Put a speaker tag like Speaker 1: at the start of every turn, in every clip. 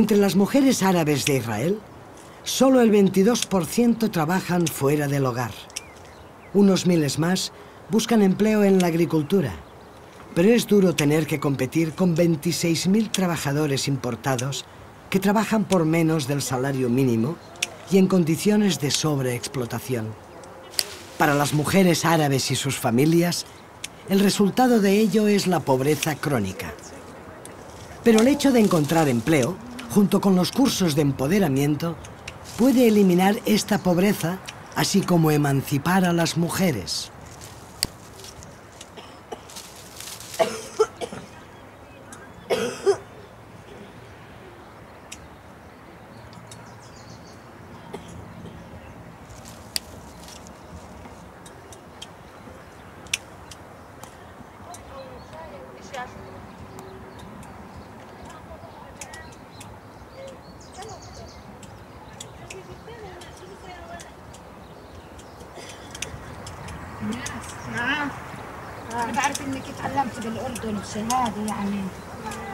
Speaker 1: Entre las mujeres árabes de Israel, solo el 22% trabajan fuera del hogar. Unos miles más buscan empleo en la agricultura, pero es duro tener que competir con 26.000 trabajadores importados que trabajan por menos del salario mínimo y en condiciones de sobreexplotación. Para las mujeres árabes y sus familias, el resultado de ello es la pobreza crónica. Pero el hecho de encontrar empleo, junto con los cursos de empoderamiento, puede eliminar esta pobreza, así como emancipar a las mujeres.
Speaker 2: نعم. أنا بعرف إنك تعلمتي بالأردن شهادة يعني،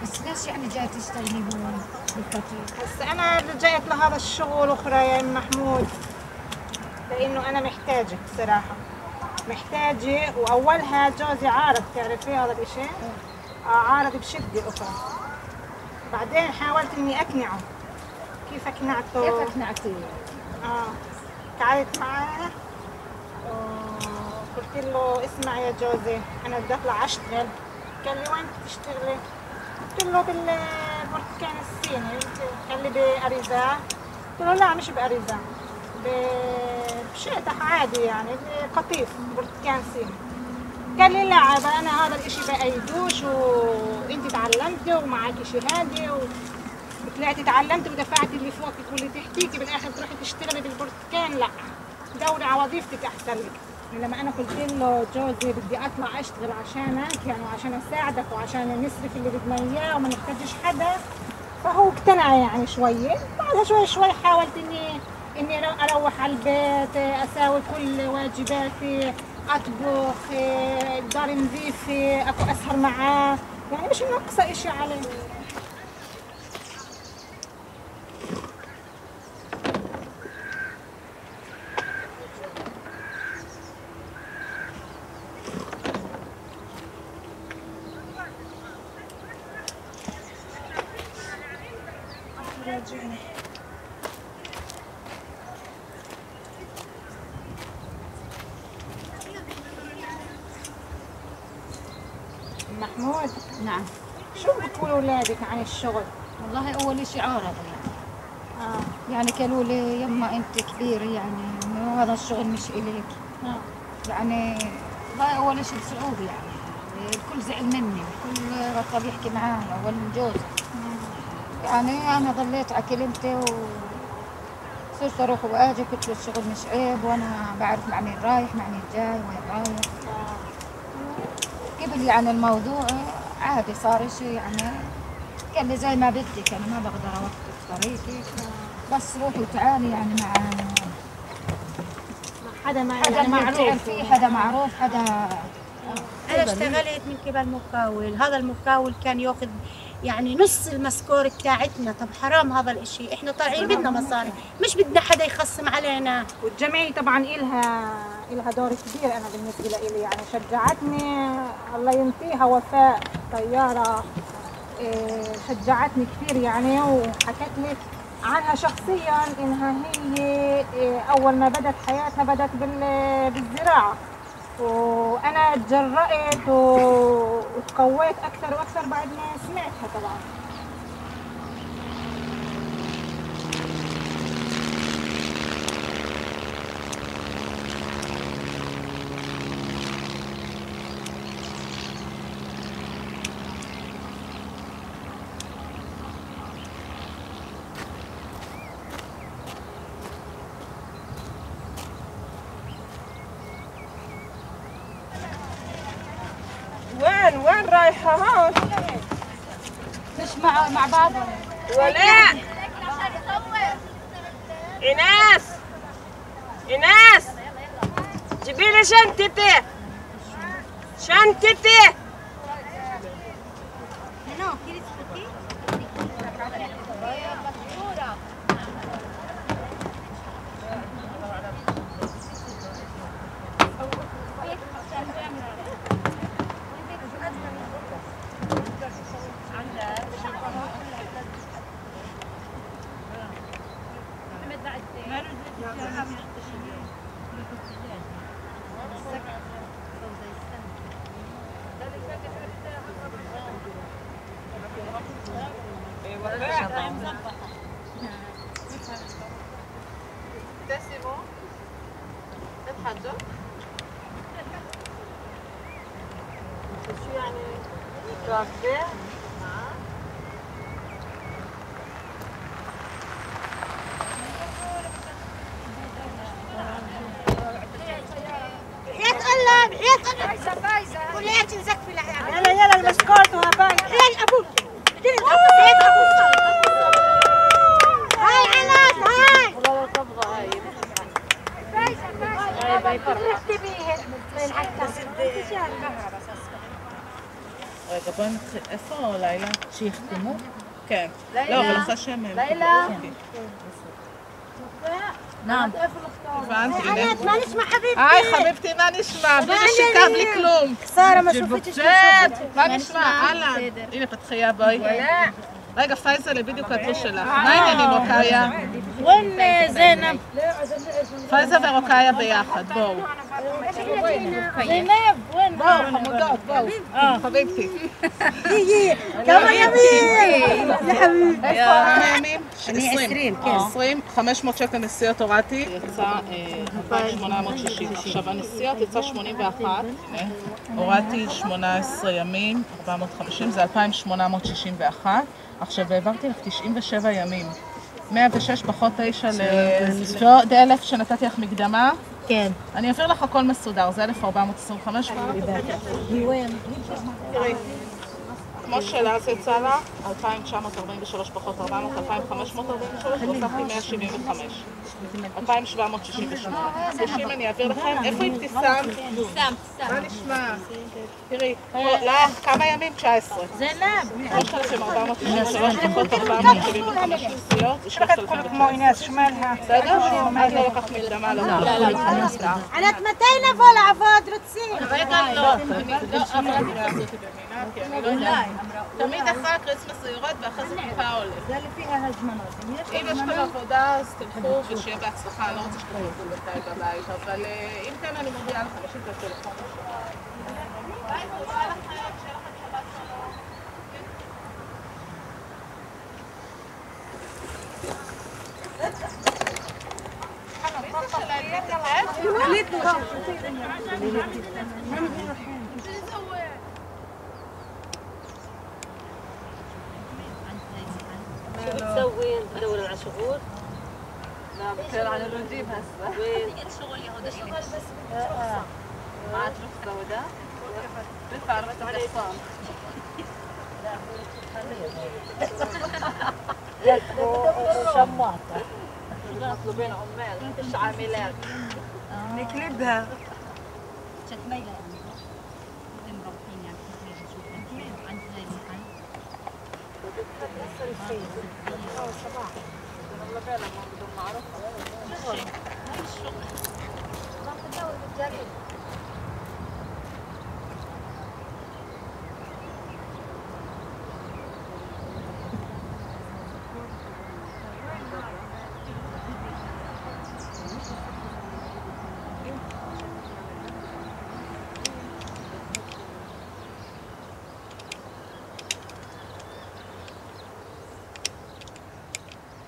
Speaker 2: بس ليش يعني جاي تشتغلي بالقطيع؟
Speaker 3: هسه أنا رجعت لهذا الشغل أخرى يا أم محمود، لأنه أنا محتاجة بصراحة، محتاجة. وأولها جوزي عارض، تعرفي هذا الإشي؟ عارض بشدة أخرى. بعدين حاولت إني أقنعه. كيف أقنعته؟
Speaker 2: كيف أقنعتيه؟
Speaker 3: قعدت معاه قلت له اسمع يا جوزي، انا بدي اطلع اشتغل. قال لي وين بتشتغلي؟ قلت له بالبرتقال الصيني. قال لي باريزان؟ قلت له لا مش باريزان، بشيطح عادي يعني، بقطيف برتقال صيني. قال لي لا انا هذا الاشي بايدوش، وانت تعلمتي ومعاكي شهاده وطلعتي تعلمتي ودفعتي اللي فوقك واللي تحتيكي، بالاخر تروحي تشتغلي بالبرتقال؟ لا، دوري على وظيفتك احسن لك. لما انا قلت له جوزي بدي اطلع اشتغل عشانك يعني، وعشان اساعدك وعشان نصرف اللي بدنا اياه وما نحتاجش حدا، فهو اقتنع يعني شويه. بعدها شوي حاولت اني اروح على البيت، اساوي كل واجباتي، اطبخ، داري نظيفه، اكو اسهر معاه، يعني مش ناقصه اشي عليه. محمود.
Speaker 2: نعم.
Speaker 3: شو بقولوا اولادك عن الشغل؟
Speaker 2: والله أول شيء عارضة يعني. يعني قالوا لي يما أنت كبيرة يعني، وهذا الشغل مش إليك. يعني والله أول شيء صعوبة يعني، الكل زعل مني، الكل بطل يحكي معايا والجوز. يعني أنا ضليت على كلمتي وصرت أروح وآجي، قلت له الشغل مش عيب، وأنا بعرف مع مين رايح مع مين جاي وين رايح. قبل يعني الموضوع عادي، صار شيء يعني، قال لي زي ما بدك، أنا ما بقدر أوقف طريقي، بس روحي وتعالي يعني مع حدا معروف، في حدا معروف، حدا.
Speaker 4: أنا اشتغلت من قبل مقاول، هذا المقاول كان ياخذ يعني نص المسكور بتاعتنا. طب حرام هذا الاشي، احنا طالعين بدنا مصاري، مش بدنا حدا يخصم علينا.
Speaker 3: والجمعية طبعا إلها دور كبير. أنا بالنسبة لي يعني شجعتني، الله ينطيها وفاء طيارة، شجعتني كثير يعني، وحكت لي عنها شخصيا إنها هي أول ما بدت حياتها بدت بالزراعة، وأنا تجرأت وتقويت أكثر وأكثر بعد ما سمعتها طبعا.
Speaker 5: وين رايحة هون؟
Speaker 2: مش مع بعض
Speaker 5: ولا إيناس جيبي لي شنطتي.
Speaker 4: No, ¿quieres cookie?
Speaker 5: شو يعني كافيه؟
Speaker 4: حياة الله بحياة الله فايزة كلها تنزكفي لها
Speaker 3: يلا يلا المسكوت وهبان
Speaker 4: حياة أبوك حياة أبوك هاي عناد هاي
Speaker 5: والله تبغى هاي
Speaker 6: רגע, בואי נתחיל. איפה לילה? שיחתמו? כן. לא, אבל אחרי שהם...
Speaker 2: לילה.
Speaker 6: נעם. הבנתי, הנה.
Speaker 4: ما نسمع حبيبتي
Speaker 6: היי, חביבתי, מה נשמע? בלי נשיקה, בלי כלום.
Speaker 4: سارة ما شفتش
Speaker 6: מה נשמע? אהלן. הנה, פתחיה, בואי. רגע, פייזל, בדיוק התלוש שלך. מה העניינים, רוקאיה?
Speaker 4: وين زينب
Speaker 6: פייזל ורוקאיה ביחד, בואו.
Speaker 4: زينب وين
Speaker 6: בואו, חמודות, בואו. חביבתי.
Speaker 4: كمان يمين يا حبيبي
Speaker 6: כמה ימים? 20. 20, 500 שקל נסיעות הורדתי, יצא 2,860. עכשיו הנסיעות יצא 81, הנה, הורדתי 18 ימים, 450, זה 2,861. עכשיו העברתי לך 97 ימים. 106 פחות 9 ועוד 1,000 שנתתי לך מקדמה.
Speaker 4: כן.
Speaker 6: אני אעביר לך הכל מסודר, זה 1,425. תראי. כמו שלה זה יצא לה, 2,943 פחות 400, 2,543, והוספתי 175. 2,768. 30 אני אעביר לכם. איפה אבתיסאם? מה נשמע? תראי, לך כמה ימים? 19.
Speaker 4: زينب
Speaker 6: 3,493 פחות 475 נסיעות, זה 3,000.
Speaker 3: כמו אינס, שמלها
Speaker 6: בסדר? אז לא לקחת מקדמה, לא.
Speaker 4: على 200 نفر عفاد رتصير
Speaker 6: רגע, לא. אבל אל תקרא אותי במינה, כי אני לא יודעת. תמיד אחרי הקריסמס זה יורד ואחרי זה טיפה עולה. אם יש לכם עבודה אז תלכו ושיהיה בהצלחה, אני לא רוצה שתלכו בינתיים בבית, אבל אם כן אני מודיעה לכם, יש לי את הטלפון. ביי, תודה לכם, שיהיה לכם שבת שלום.
Speaker 5: شو بتسوي؟ تدور على شغل؟ لا بتكلم عن الرجيم هسه وين؟ شغل يهودا شغل بس معك رخصة وده؟ بدفع راتب الحصان
Speaker 3: شماطة
Speaker 5: مطلوبين عمال مش عاملات
Speaker 3: نكلبها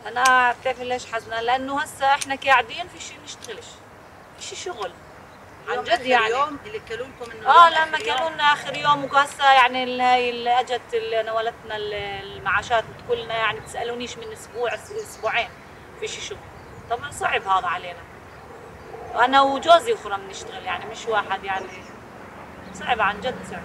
Speaker 7: انا بتعرفي ليش حزنه؟ لانه هسه احنا قاعدين في شيء نشتغلش، في شيء شغل عن جد يعني.
Speaker 8: اليوم اللي كلوا لكم انه
Speaker 7: لما كانوا لنا اخر يوم وهسه يعني هي اللي اجت اللي نولتنا المعاشات كلنا يعني بتسالونيش من اسبوع اسبوعين في شيء شغل. طبعا صعب هذا علينا. انا وجوزي اخرى بنشتغل يعني مش واحد يعني، صعب عن جد صعب.